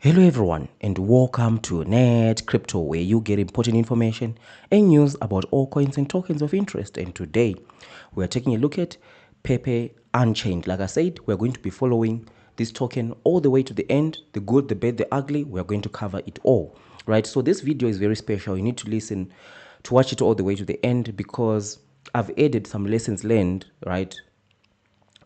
Hello everyone and welcome to NETCRYPTO, where you get important information and news about all coins and tokens of interest. And today we are taking a look at Pepe Unchained. Like I said, we are going to be following this token all the way to the end, the good, the bad, the ugly. We are going to cover it all, right? So this video is very special. You need to listen to watch it all the way to the end because I've added some lessons learned, right,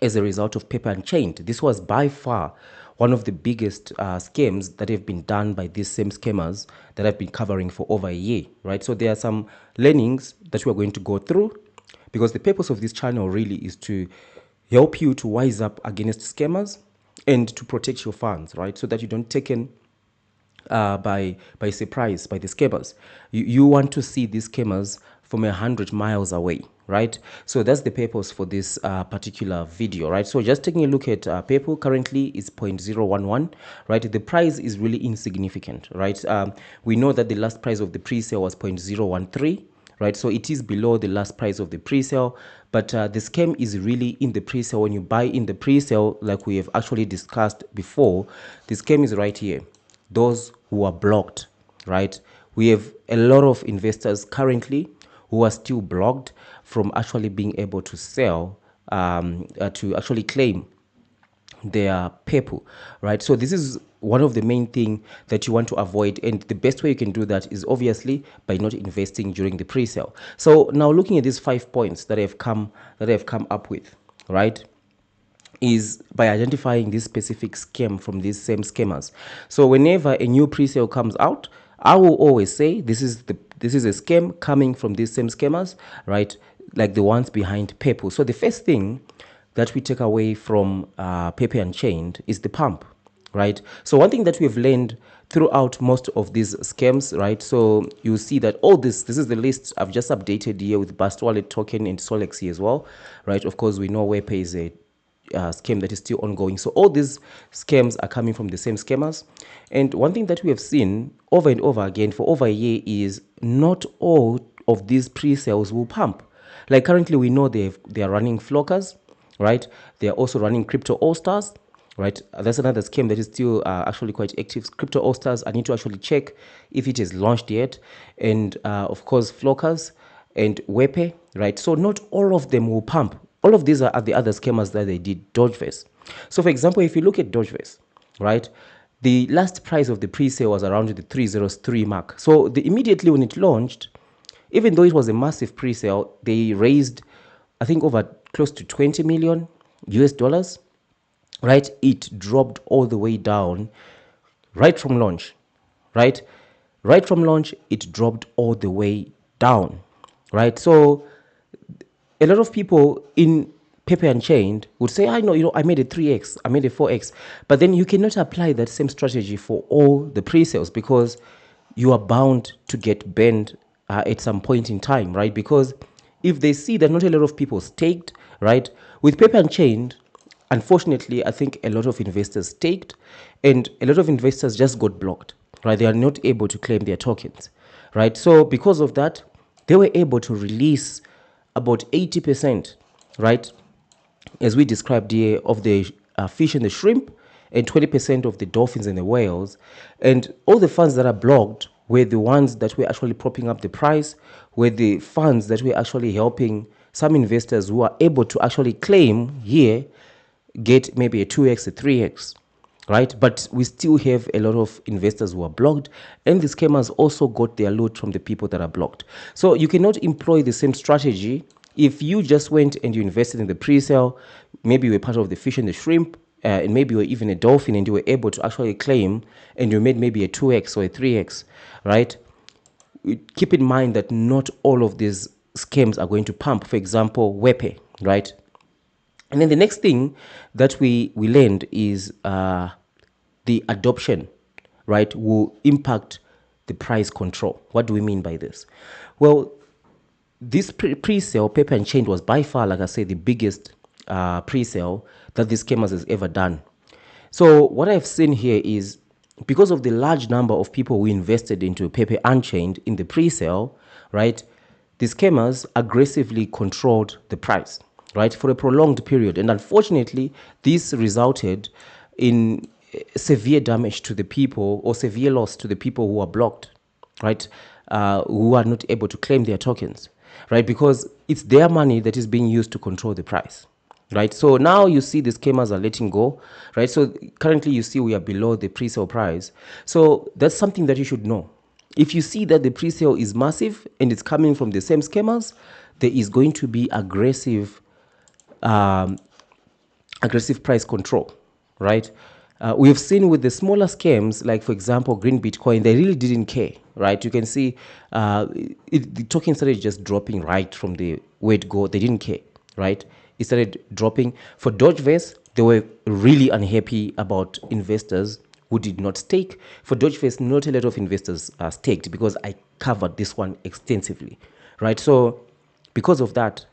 as a result of Pepe Unchained. This was by far one of the biggest scams that have been done by these same scammers that I've been covering for over a year, right? So there are some learnings that we're going to go through because the purpose of this channel really is to help you to wise up against scammers and to protect your funds, right? So that you don't taken by surprise by the scammers. You want to see these scammers from 100 miles away, right? So that's the purpose for this particular video, right? So just taking a look at Pepu, currently is 0.011, right? The price is really insignificant, right? We know that the last price of the pre-sale was 0.013, right? So it is below the last price of the pre-sale, but the scam is really in the pre-sale. When you buy in the pre-sale, like we have actually discussed before, the scam is right here. Those who are blocked, right? We have a lot of investors currently who are still blocked from actually being able to sell, to actually claim their Pepu, right? So this is one of the main thing that you want to avoid, and the best way you can do that is obviously by not investing during the pre-sale. So now looking at these 5 points that I've come up with, right, is by identifying this specific scam from these same scammers. So whenever a new pre-sale comes out, I will always say this is a scam coming from these same scammers, right? Like the ones behind Pepu. So the first thing that we take away from Pepe Unchained is the pump, right? So one thing that we've learned throughout most of these scams, right? So you see that all this is the list I've just updated here with Bust Wallet token and Solexy as well, right? Of course, we know WebPay is a scam that is still ongoing. So all these scams are coming from the same scammers. And one thing that we have seen over and over again for over a year is not all of these pre-sales will pump. Like currently we know they are running flockers, right? They are also running crypto all-stars, right? That's another scam that is still actually quite active. Crypto all-stars, I need to actually check if it is launched yet. And of course flockers and WebPay, right? So not all of them will pump. All of these are the other scammers that they did. Dogeverse. So for example, if you look at Dogeverse, right, the last price of the pre-sale was around the 303 mark. So immediately when it launched, even though it was a massive pre-sale, they raised, I think, over close to 20 million US dollars, right? It dropped all the way down right from launch, right? Right from launch, it dropped all the way down, right? So a lot of people in Pepe Unchained would say, I know, I made a 3x, I made a 4x. But then you cannot apply that same strategy for all the pre-sales because you are bound to get banned at some point in time, right? Because if they see that not a lot of people staked, right? With Pepe Unchained, unfortunately, I think a lot of investors staked and a lot of investors just got blocked, right? They are not able to claim their tokens, right? So because of that, they were able to release about 80%, right, as we described here, of the fish and the shrimp, and 20% of the dolphins and the whales. And all the funds that are blocked were the ones that were actually propping up the price, were the funds that were actually helping some investors who are able to actually claim here, get maybe a 2x, a 3x, right? But we still have a lot of investors who are blocked, and the scammers also got their loot from the people that are blocked. So you cannot employ the same strategy. If you just went and you invested in the pre-sale, maybe you were part of the fish and the shrimp, and maybe you were even a dolphin and you were able to actually claim and you made maybe a 2x or a 3x, right? Keep in mind that not all of these scams are going to pump. For example, WebPay, right? And then the next thing that we learned is the adoption, right, will impact the price control. What do we mean by this? Well, this pre-sale, Pepe Unchained, was by far, like I said, the biggest pre-sale that this scammers has ever done. So what I've seen here is because of the large number of people who invested into Pepe Unchained in the pre-sale, right, the scammers aggressively controlled the price, right, for a prolonged period. And unfortunately, this resulted in severe damage to the people or severe loss to the people who are blocked, right? Who are not able to claim their tokens, right? Because it's their money that is being used to control the price, right? So now you see the scammers are letting go, right? So currently you see we are below the pre-sale price. So that's something that you should know. If you see that the pre-sale is massive and it's coming from the same scammers, there is going to be aggressive price control, right? We have seen with the smaller scams, like for example, Green Bitcoin, they really didn't care, right? You can see the token started just dropping right from the word go. They didn't care, right? It started dropping. For Dogeverse, they were really unhappy about investors who did not stake. For Dogeverse, not a lot of investors staked because I covered this one extensively, right? So because of that,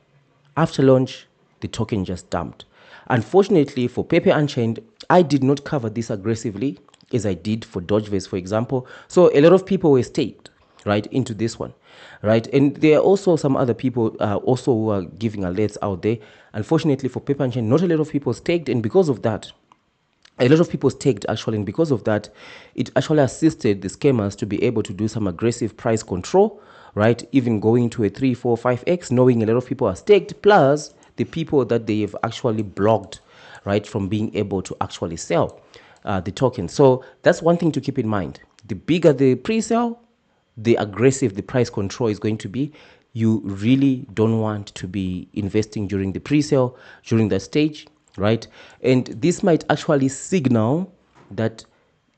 after launch, the token just dumped. Unfortunately for Pepe Unchained, I did not cover this aggressively as I did for Dogeverse, for example. So a lot of people were staked, right, into this one, right? And there are also some other people also who are giving alerts out there. Unfortunately for Pepe Unchained, not a lot of people staked, and because of that, a lot of people staked actually, and because of that, it actually assisted the scammers to be able to do some aggressive price control, right? Even going to a 3, 4, 5x, knowing a lot of people are staked, plus the people that they have actually blocked, right, from being able to actually sell the token. So that's one thing to keep in mind. The bigger the pre-sale, the aggressive the price control is going to be. You really don't want to be investing during the pre-sale, during that stage, right? And this might actually signal that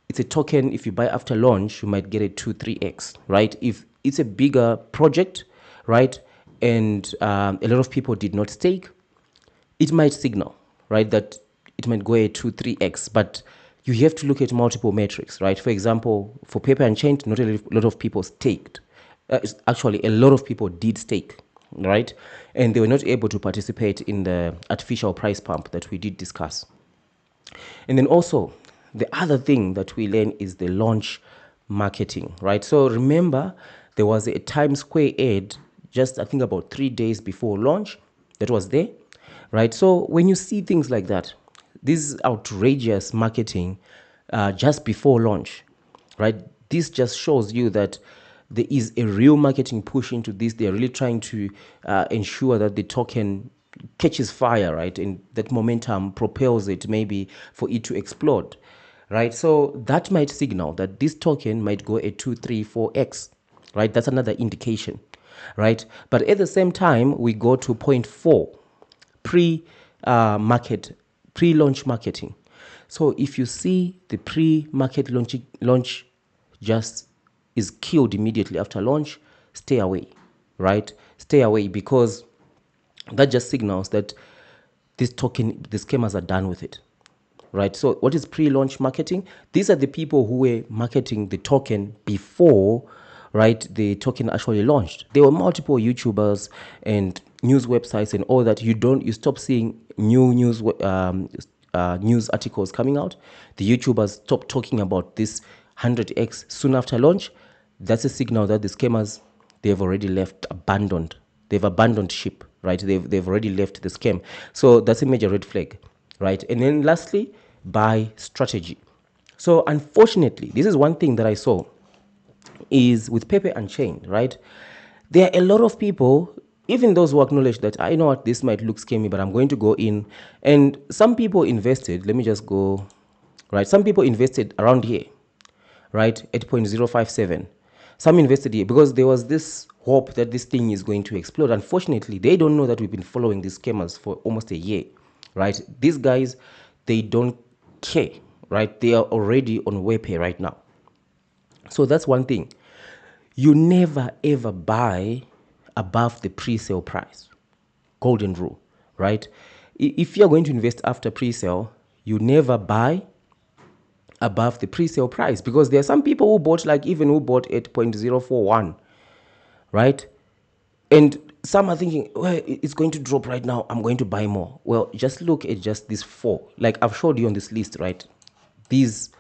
it's a token. If you buy after launch, you might get a 2, 3x, right? If it's a bigger project, right, and a lot of people did not stake, it might signal, right, that it might go a 2, 3x, but you have to look at multiple metrics, right? For example, for Pepe Unchained, not a lot of people staked. Actually, a lot of people did stake, right? And they were not able to participate in the artificial price pump that we did discuss. And then also, the other thing that we learn is the launch marketing, right? So remember, there was a Times Square ad just, I think, about 3 days before launch that was there, right? So when you see things like that, this outrageous marketing just before launch, right? This just shows you that there is a real marketing push into this. They're really trying to ensure that the token catches fire, right? And that momentum propels it maybe for it to explode, right? So that might signal that this token might go a 2, 3, 4x, right? That's another indication, right? But at the same time, we go to point 4, pre-launch marketing. So if you see the pre-market launch just is killed immediately after launch, stay away, right? Stay away, because that just signals that this token, the scammers are done with it, right? So what is pre-launch marketing? These are the people who were marketing the token before, right, the token actually launched. There were multiple YouTubers and news websites and all that. You stop seeing new news news articles coming out. The YouTubers stop talking about this 100x soon after launch. That's a signal that the scammers, they've already abandoned. They've abandoned ship, right? They've already left the scam. So that's a major red flag, right? And then lastly, buy strategy. So unfortunately, this is one thing that I saw is with Pepe Unchained, right? There are a lot of people, even those who acknowledge that, I know what, this might look scammy, but I'm going to go in. And some people invested, let me just go, right? Some people invested around here, right? 8.057. Some invested here because there was this hope that this thing is going to explode. Unfortunately, they don't know that we've been following these scammers for almost a year, right? These guys, they don't care, right? They are already on WebPay right now. So that's one thing. You never ever buy above the pre-sale price. Golden rule, right? If you're going to invest after pre-sale, you never buy above the pre-sale price, because there are some people who bought, like even who bought 8.041, right? And some are thinking, well, it's going to drop right now, I'm going to buy more. Well, just look at just these 4. Like I've showed you on this list, right? These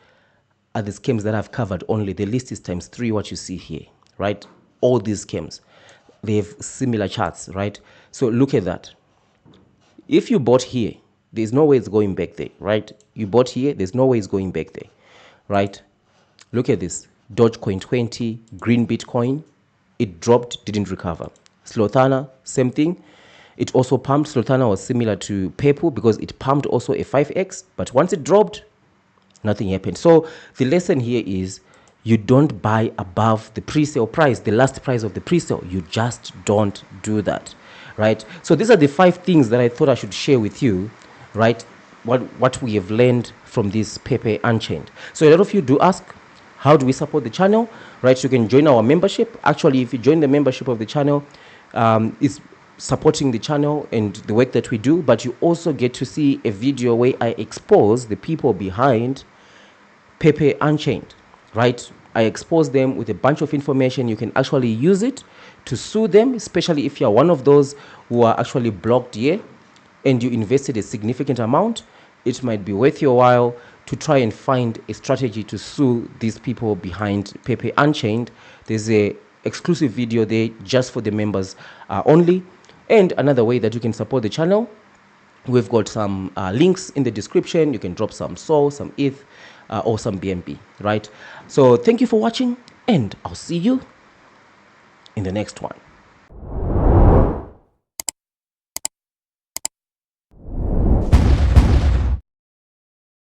are the schemes that I've covered only. The list is times 3 what you see here, right? All these schemes, they have similar charts, right? So look at that. If you bought here, There's no way it's going back there, right? You bought here, there's no way it's going back there, right? Look at this. Dogecoin 20, green Bitcoin. It dropped, didn't recover. Slothana, same thing. It also pumped. Slothana was similar to Pepu because it pumped also a 5x. But once it dropped, nothing happened. So the lesson here is you don't buy above the pre-sale price, the last price of the pre-sale. You just don't do that, right? So these are the 5 things that I thought I should share with you, right? What we have learned from this Pepe Unchained. So a lot of you do ask, how do we support the channel, right? You can join our membership. Actually, if you join the membership of the channel, it's supporting the channel and the work that we do, but you also get to see a video where I expose the people behind Pepe Unchained, right? I expose them with a bunch of information. You can actually use it to sue them, especially if you're one of those who are actually blocked here and you invested a significant amount. It might be worth your while to try and find a strategy to sue these people behind Pepe Unchained. There's a exclusive video there just for the members only. And another way that you can support the channel, we've got some links in the description. You can drop some SOL, some ETH, or some BNB, right? So thank you for watching, and I'll see you in the next one.